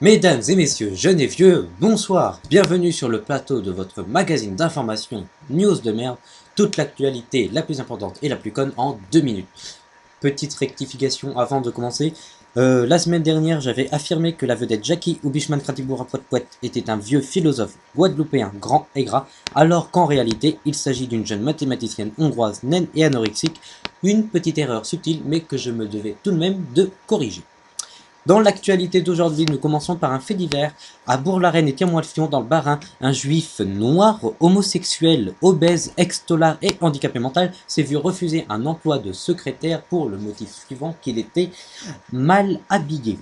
Mesdames et messieurs, jeunes et vieux, bonsoir, bienvenue sur le plateau de votre magazine d'information News de merde, toute l'actualité la plus importante et la plus conne en 2 minutes. Petite rectification avant de commencer, la semaine dernière j'avais affirmé que la vedette Jackie Ubishman Kratibura Poet était un vieux philosophe guadeloupéen grand et gras, alors qu'en réalité il s'agit d'une jeune mathématicienne hongroise naine et anorexique, une petite erreur subtile mais que je me devais tout de même de corriger. Dans l'actualité d'aujourd'hui, nous commençons par un fait divers. À Bourg-la-Reine et Tirmoilfion, dans le Bas-Rhin, un juif noir, homosexuel, obèse, ex-tolard et handicapé mental s'est vu refuser un emploi de secrétaire pour le motif suivant qu'il était mal habillé.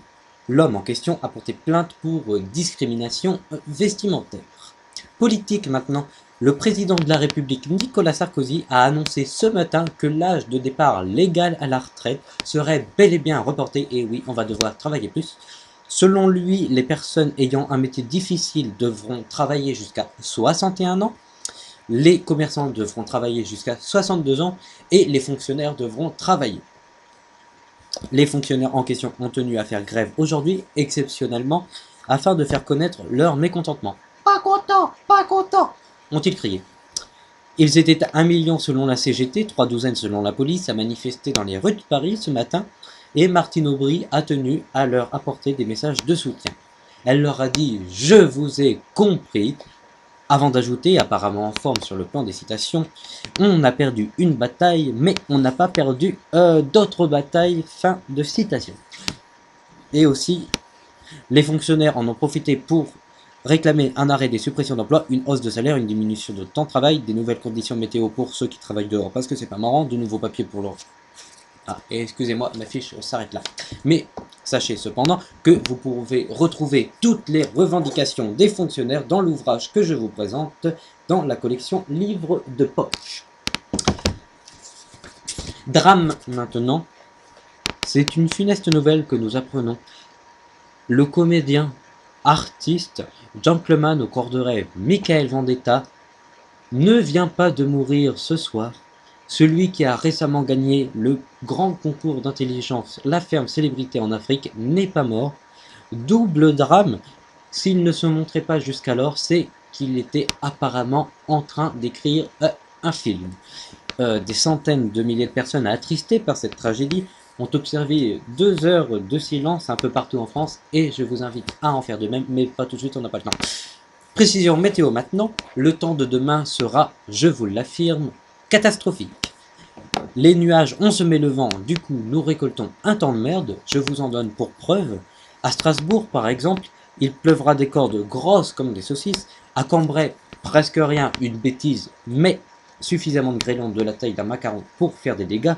L'homme en question a porté plainte pour discrimination vestimentaire. Politique maintenant. Le président de la République Nicolas Sarkozy a annoncé ce matin que l'âge de départ légal à la retraite serait bel et bien reporté, et oui, on va devoir travailler plus. Selon lui, les personnes ayant un métier difficile devront travailler jusqu'à 61 ans, les commerçants devront travailler jusqu'à 62 ans, et les fonctionnaires devront travailler. Les fonctionnaires en question ont tenu à faire grève aujourd'hui, exceptionnellement, afin de faire connaître leur mécontentement. Pas content, pas content, ont-ils crié. Ils étaient 1 million selon la CGT, 3 douzaines selon la police, à manifester dans les rues de Paris ce matin, et Martine Aubry a tenu à leur apporter des messages de soutien. Elle leur a dit « Je vous ai compris », avant d'ajouter, apparemment en forme sur le plan des citations, « On a perdu une bataille, mais on n'a pas perdu d'autres batailles », fin de citation. Et aussi, les fonctionnaires en ont profité pour réclamer un arrêt des suppressions d'emplois, une hausse de salaire, une diminution de temps de travail, des nouvelles conditions météo pour ceux qui travaillent dehors parce que c'est pas marrant, de nouveaux papiers pour leur... Ah, et excusez-moi, ma fiche s'arrête là. Mais sachez cependant que vous pouvez retrouver toutes les revendications des fonctionnaires dans l'ouvrage que je vous présente dans la collection Livres de poche. Drame maintenant, c'est une funeste nouvelle que nous apprenons. Le comédien, artiste, gentleman au corps de rêve, Michael Vendetta, ne vient pas de mourir ce soir. Celui qui a récemment gagné le grand concours d'intelligence La Ferme Célébrité en Afrique n'est pas mort. Double drame, s'il ne se montrait pas jusqu'alors, c'est qu'il était apparemment en train d'écrire un film. Des centaines de milliers de personnes attristées par cette tragédie ont observé 2 heures de silence un peu partout en France, et je vous invite à en faire de même, mais pas tout de suite, on n'a pas le temps. Précision météo maintenant, le temps de demain sera, je vous l'affirme, catastrophique. Les nuages ont semé le vent, du coup nous récoltons un temps de merde, je vous en donne pour preuve. À Strasbourg par exemple, il pleuvra des cordes grosses comme des saucisses, à Cambrai presque rien, une bêtise, mais suffisamment de grêlons de la taille d'un macaron pour faire des dégâts.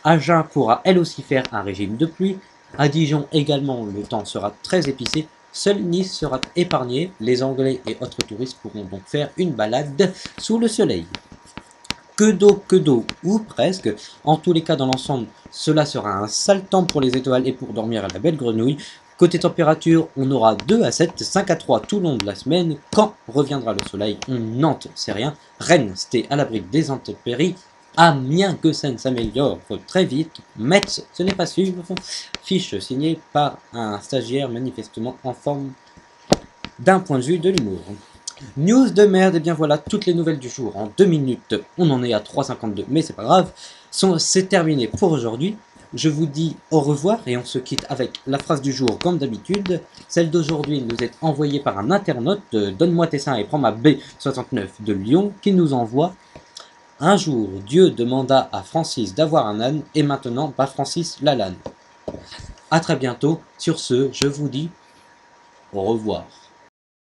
Agen pourra elle aussi faire un régime de pluie. À Dijon également, le temps sera très épicé. Seul Nice sera épargné. Les Anglais et autres touristes pourront donc faire une balade sous le soleil. Que d'eau, ou presque. En tous les cas, dans l'ensemble, cela sera un sale temps pour les étoiles et pour dormir à la belle grenouille. Côté température, on aura 2 à 7, 5 à 3 tout le long de la semaine. Quand reviendra le soleil, Nantes, c'est rien. Rennes, c'était à l'abri des intempéries. Amiens, Gossen s'améliore très vite. Metz, ce n'est pas sûr. Fiche signée par un stagiaire manifestement en forme d'un point de vue de l'humour. News de merde, et bien voilà toutes les nouvelles du jour en 2 minutes. On en est à 3,52, mais c'est pas grave. C'est terminé pour aujourd'hui. Je vous dis au revoir et on se quitte avec la phrase du jour comme d'habitude. Celle d'aujourd'hui nous est envoyée par un internaute, Donne-moi tes seins et prends ma B69 de Lyon, qui nous envoie: un jour, Dieu demanda à Francis d'avoir un âne, et maintenant, pas Francis l'a l'âne. A très bientôt. Sur ce, je vous dis au revoir.